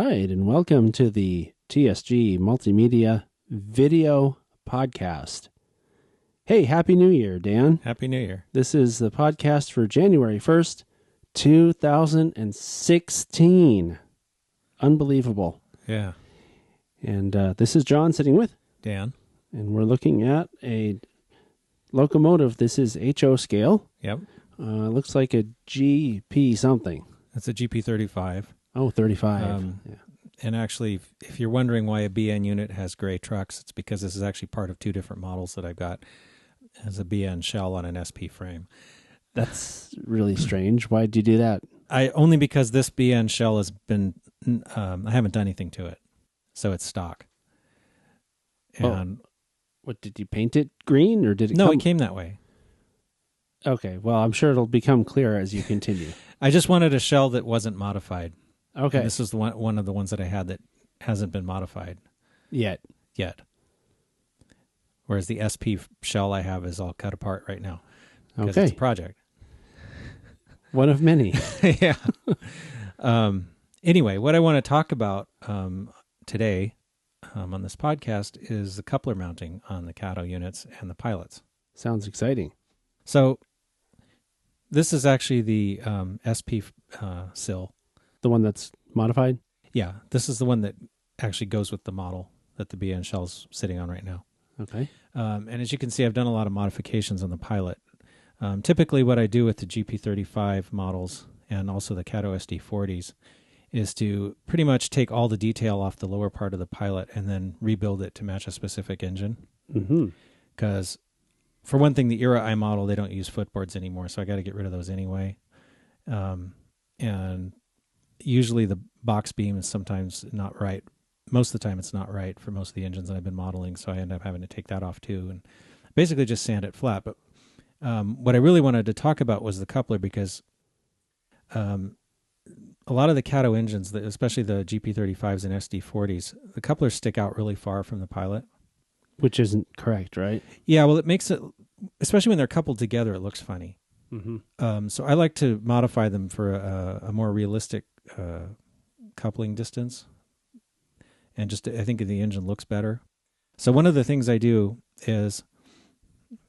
right, and welcome to the TSG Multimedia Video Podcast. Hey, Happy New Year, Dan. Happy New Year. This is the podcast for January 1st, 2016. Unbelievable. Yeah. And this is John sitting with Dan. And we're looking at a locomotive. This is HO scale. Yep. Looks like a GP something. It's a GP35. Oh, 35. Yeah. And actually, if you're wondering why a BN unit has gray trucks, it's because this is actually part of two different models that I've got as a BN shell on an SP frame. That's really strange. Why did you do that? Only because this BN shell has been, I haven't done anything to it, so it's stock. And what, did you paint it green or did it No, it came that way. Okay, well, I'm sure it'll become clearer as you continue. I just wanted a shell that wasn't modified. Okay. And this is the one of the ones that I had that hasn't been modified. Yet. Whereas the SP shell I have is all cut apart right now. Because Okay. it's a project. One of many. Yeah. Anyway, what I want to talk about today on this podcast is the coupler mounting on the Kato units and the pilots. Sounds exciting. So this is actually the SP sill. The one that's modified? Yeah, this is the one that actually goes with the model that the BN shell's sitting on right now. Okay. And as you can see, I've done a lot of modifications on the pilot. Typically what I do with the GP35 models and also the Kato SD40s is to pretty much take all the detail off the lower part of the pilot and then rebuild it to match a specific engine. Because for one thing, the era I model, they don't use footboards anymore, so I got to get rid of those anyway. And usually the box beam is sometimes not right. Most of the time it's not right for most of the engines that I've been modeling, so I end up having to take that off too and basically just sand it flat. But what I really wanted to talk about was the coupler, because a lot of the Kato engines, especially the GP35s and SD40s, the couplers stick out really far from the pilot. Which isn't correct, right? Yeah, well, it makes it, especially when they're coupled together, it looks funny. So I like to modify them for a more realistic coupling distance, and just I think the engine looks better. So one of the things I do is,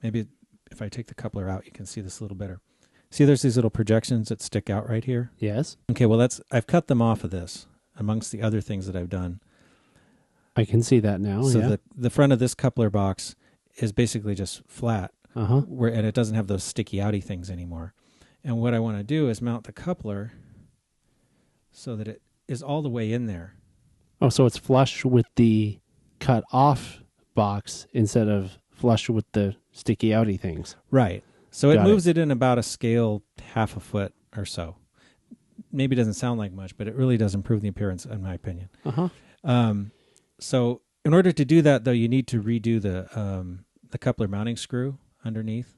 maybe if I take the coupler out, you can see this a little better. See, there's these little projections that stick out right here. Yes. Okay, well I've cut them off of this amongst the other things that I've done. I can see that now. So the front of this coupler box is basically just flat, and it doesn't have those sticky outy things anymore. And what I want to do is mount the coupler so that it is all the way in there. Oh, so it's flush with the cut off box instead of flush with the sticky outy things. Right. So it moves it in about a scale half a foot or so. Maybe it doesn't sound like much, but it really does improve the appearance, in my opinion. So in order to do that, though, you need to redo the coupler mounting screw underneath.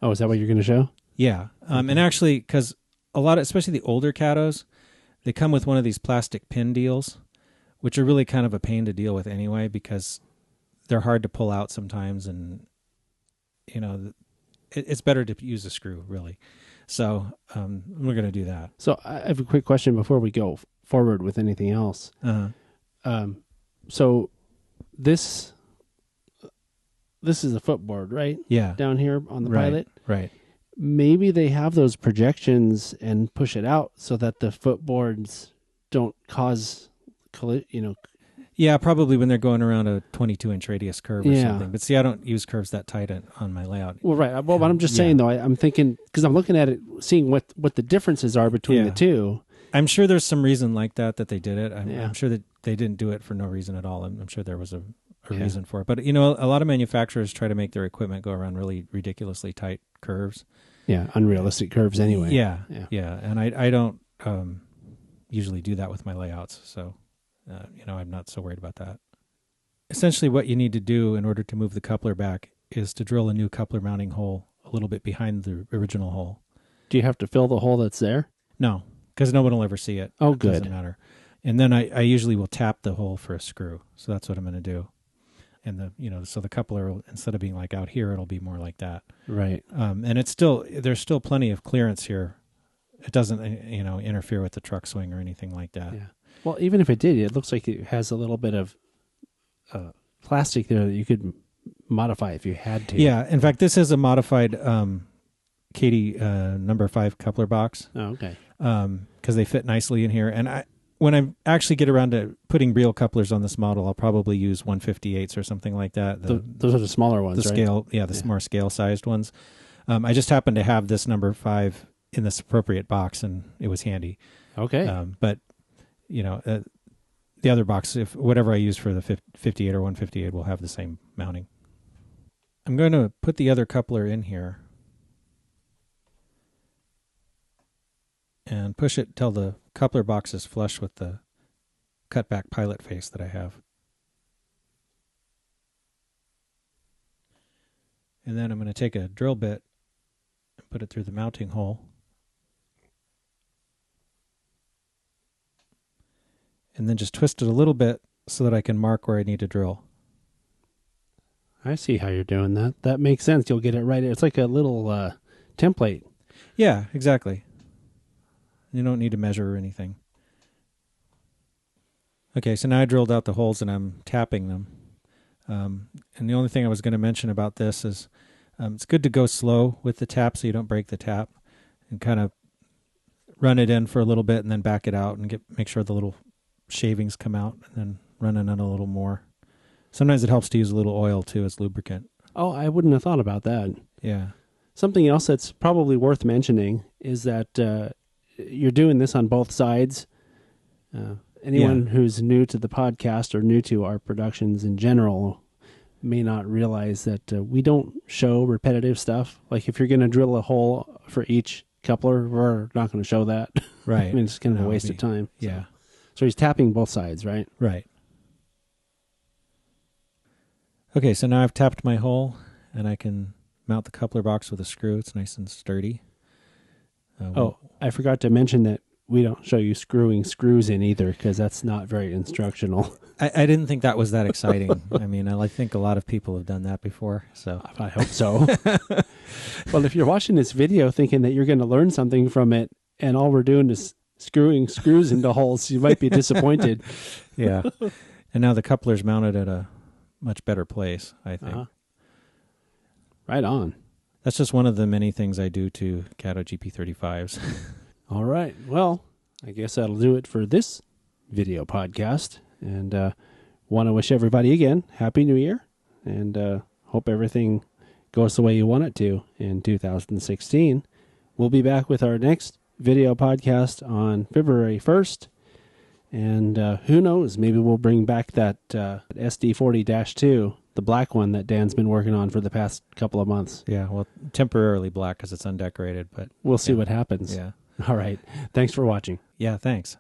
Oh, is that what you're going to show? Yeah. And actually, because a lot of, especially the older Katos, they come with one of these plastic pin deals, which are really kind of a pain to deal with anyway, because they're hard to pull out sometimes, and it's better to use a screw, really. So we're going to do that. So I have a quick question before we go forward with anything else. So this is a footboard, right? Yeah. Down here on the pilot? Right. Maybe they have those projections and push it out so that the footboards don't cause, Yeah, probably when they're going around a 22-inch radius curve or something. But see, I don't use curves that tight on my layout. Well, right. Well, but I'm just saying, though, I'm thinking, because I'm looking at it, seeing what the differences are between the two. I'm sure there's some reason like that they did it. I'm sure that they didn't do it for no reason at all. I'm sure there was a reason for it. But, a lot of manufacturers try to make their equipment go around really ridiculously tight curves. Yeah, unrealistic curves anyway. Yeah. And I don't usually do that with my layouts. So, I'm not so worried about that. Essentially, what you need to do in order to move the coupler back is to drill a new coupler mounting hole a little bit behind the original hole. Do you have to fill the hole that's there? No, because no one will ever see it. Oh, good. It doesn't matter. And then I usually will tap the hole for a screw. So that's what I'm going to do. And so the coupler, instead of being like out here, it'll be more like that. Right. And there's still plenty of clearance here. It doesn't, interfere with the truck swing or anything like that. Yeah. Well, even if it did, it looks like it has a little bit of plastic there that you could modify if you had to. Yeah. In fact, this is a modified Katie number 5 coupler box. Oh, okay. Because they fit nicely in here. And when I actually get around to putting real couplers on this model, I'll probably use 158s or something like that. Those are the smaller ones, the right? Scale, the more scale-sized ones. I just happened to have this number 5 in this appropriate box, and it was handy. Okay. But, the other box, if whatever I use for the 58 or 158 will have the same mounting. I'm going to put the other coupler in here and push it till the coupler box is flush with the cutback pilot face that I have. And then I'm going to take a drill bit and put it through the mounting hole. And then just twist it a little bit so that I can mark where I need to drill. I see how you're doing that. That makes sense. You'll get it right. It's like a little template. Yeah, exactly. You don't need to measure or anything. Okay, so now I drilled out the holes and I'm tapping them. And the only thing I was going to mention about this is it's good to go slow with the tap so you don't break the tap, and kind of run it in for a little bit and then back it out and make sure the little shavings come out, and then run it in a little more. Sometimes it helps to use a little oil too as lubricant. Oh, I wouldn't have thought about that. Yeah. Something else that's probably worth mentioning is that you're doing this on both sides. Anyone who's new to the podcast or new to our productions in general may not realize that we don't show repetitive stuff. Like if you're going to drill a hole for each coupler, we're not going to show that. Right. I mean, it's kind of a waste of time. Yeah. So he's tapping both sides, right? Right. Okay, so now I've tapped my hole, and I can mount the coupler box with a screw. It's nice and sturdy. I forgot to mention that we don't show you screwing screws in either, because that's not very instructional. I didn't think that was that exciting. I mean, I think a lot of people have done that before. So I hope so. Well, if you're watching this video thinking that you're going to learn something from it, and all we're doing is screwing screws into holes, you might be disappointed. Yeah. And now the coupler's mounted at a much better place, I think. Right on. That's just one of the many things I do to Kato GP35s. All right. Well, I guess that'll do it for this video podcast. And want to wish everybody again Happy New Year, and hope everything goes the way you want it to in 2016. We'll be back with our next video podcast on February 1st. And who knows, maybe we'll bring back that SD40-2, the black one that Dan's been working on for the past couple of months. Yeah, well, temporarily black because it's undecorated, but we'll see what happens. Yeah. All right. Thanks for watching. Yeah, thanks.